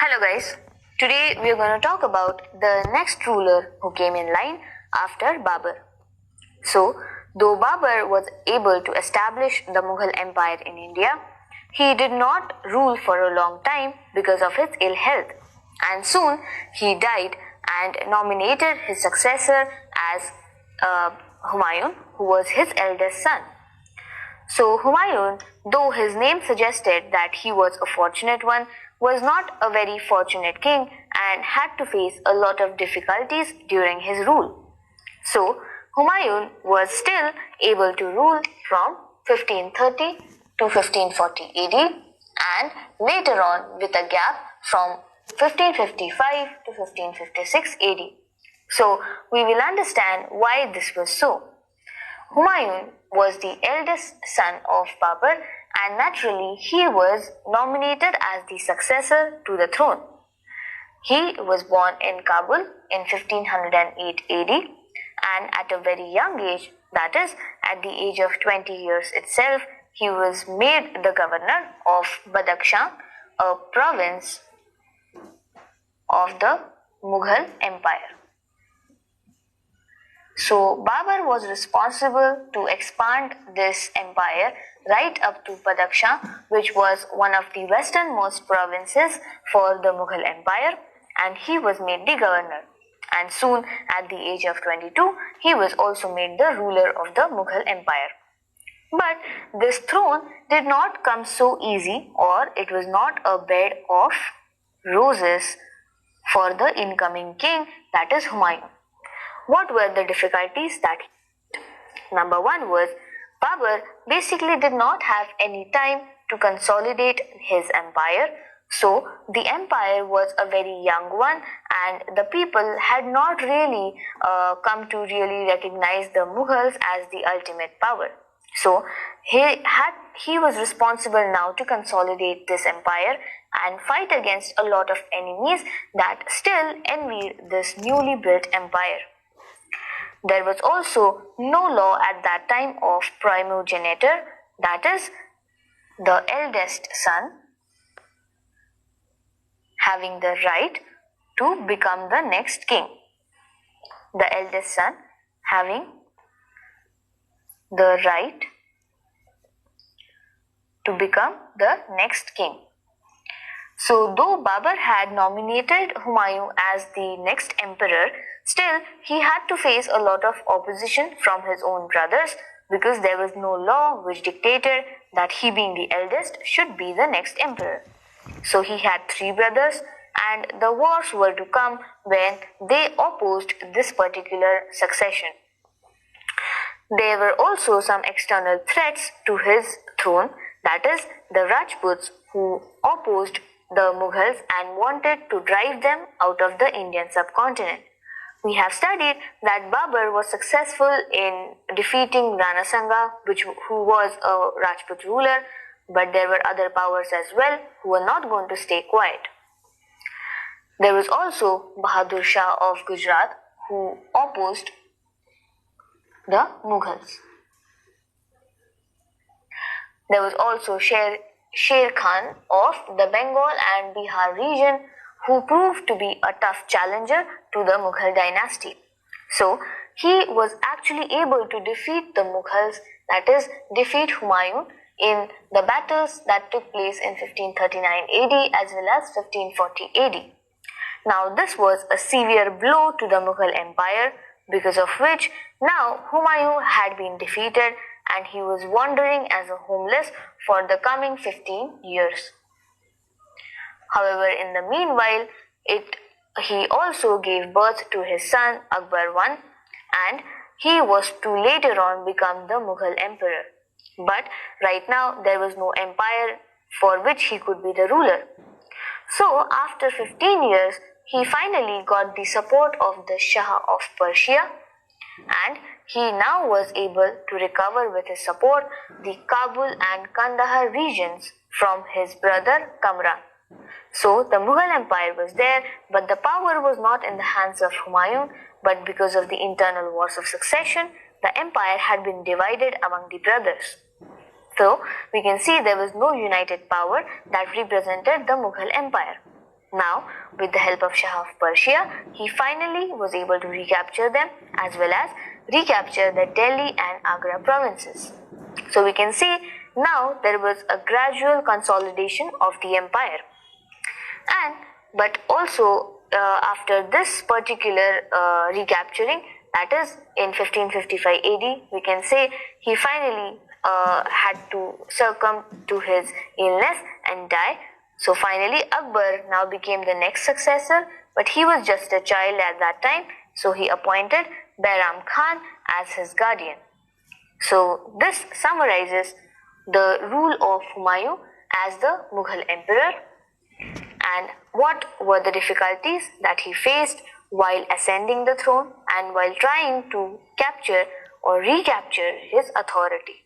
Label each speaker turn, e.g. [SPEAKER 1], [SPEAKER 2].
[SPEAKER 1] Hello guys, today we are going to talk about the next ruler who came in line after Babur. So, though Babur was able to establish the Mughal Empire in India, he did not rule for a long time because of his ill health, and soon he died and nominated his successor as Humayun, who was his eldest son. So Humayun, though his name suggested that he was a fortunate one, was not a very fortunate king and had to face a lot of difficulties during his rule. So Humayun was still able to rule from 1530 to 1540 AD and later on with a gap from 1555 to 1556 AD. So we will understand why this was so. Humayun was the eldest son of Babur and naturally he was nominated as the successor to the throne. He was born in Kabul in 1508 AD and at a very young age, that is, at the age of 20 years itself, he was made the governor of Badakhshan, a province of the Mughal Empire. So Babur was responsible to expand this empire right up to Badakhshan, which was one of the westernmost provinces for the Mughal Empire, and he was made the governor. And soon, at the age of 22, he was also made the ruler of the Mughal Empire. But this throne did not come so easy, or it was not a bed of roses for the incoming king, that is Humayun. What were the difficulties that he faced? Number one was Babur basically did not have any time to consolidate his empire. So the empire was a very young one and the people had not really come to really recognize the Mughals as the ultimate power. So he was responsible now to consolidate this empire and fight against a lot of enemies that still envied this newly built empire. There was also no law at that time of primogeniture, that is, the eldest son having the right to become the next king. The eldest son having the right to become the next king. So though Babur had nominated Humayun as the next emperor, still he had to face a lot of opposition from his own brothers because there was no law which dictated that he being the eldest should be the next emperor. So he had three brothers and the wars were to come when they opposed this particular succession. There were also some external threats to his throne, that is, the Rajputs who opposed the Mughals and wanted to drive them out of the Indian subcontinent. We have studied that Babur was successful in defeating Rana Sanga, who was a Rajput ruler, but there were other powers as well who were not going to stay quiet. There was also Bahadur Shah of Gujarat who opposed the Mughals. There was also Sher Khan of the Bengal and Bihar region who proved to be a tough challenger to the Mughal dynasty. So he was actually able to defeat the Mughals, that is, defeat Humayun in the battles that took place in 1539 AD as well as 1540 AD. Now this was a severe blow to the Mughal Empire, because of which now Humayun had been defeated and he was wandering as a homeless for the coming 15 years. However, in the meanwhile, he also gave birth to his son Akbar I and he was to later on become the Mughal emperor. But right now there was no empire for which he could be the ruler. So after 15 years, he finally got the support of the Shah of Persia and he now was able to recover with his support the Kabul and Kandahar regions from his brother Kamran. So the Mughal Empire was there, but the power was not in the hands of Humayun, but because of the internal wars of succession, the empire had been divided among the brothers. So we can see there was no united power that represented the Mughal Empire. Now, with the help of Shah of Persia, he finally was able to recapture them as well as recapture the Delhi and Agra provinces. So we can see now there was a gradual consolidation of the empire. But also after this particular recapturing, that is in 1555 AD, we can say he finally had to succumb to his illness and die. So finally Akbar now became the next successor, but he was just a child at that time, so he appointed Bairam Khan as his guardian. So this summarizes the rule of Humayun as the Mughal emperor and what were the difficulties that he faced while ascending the throne and while trying to capture or recapture his authority.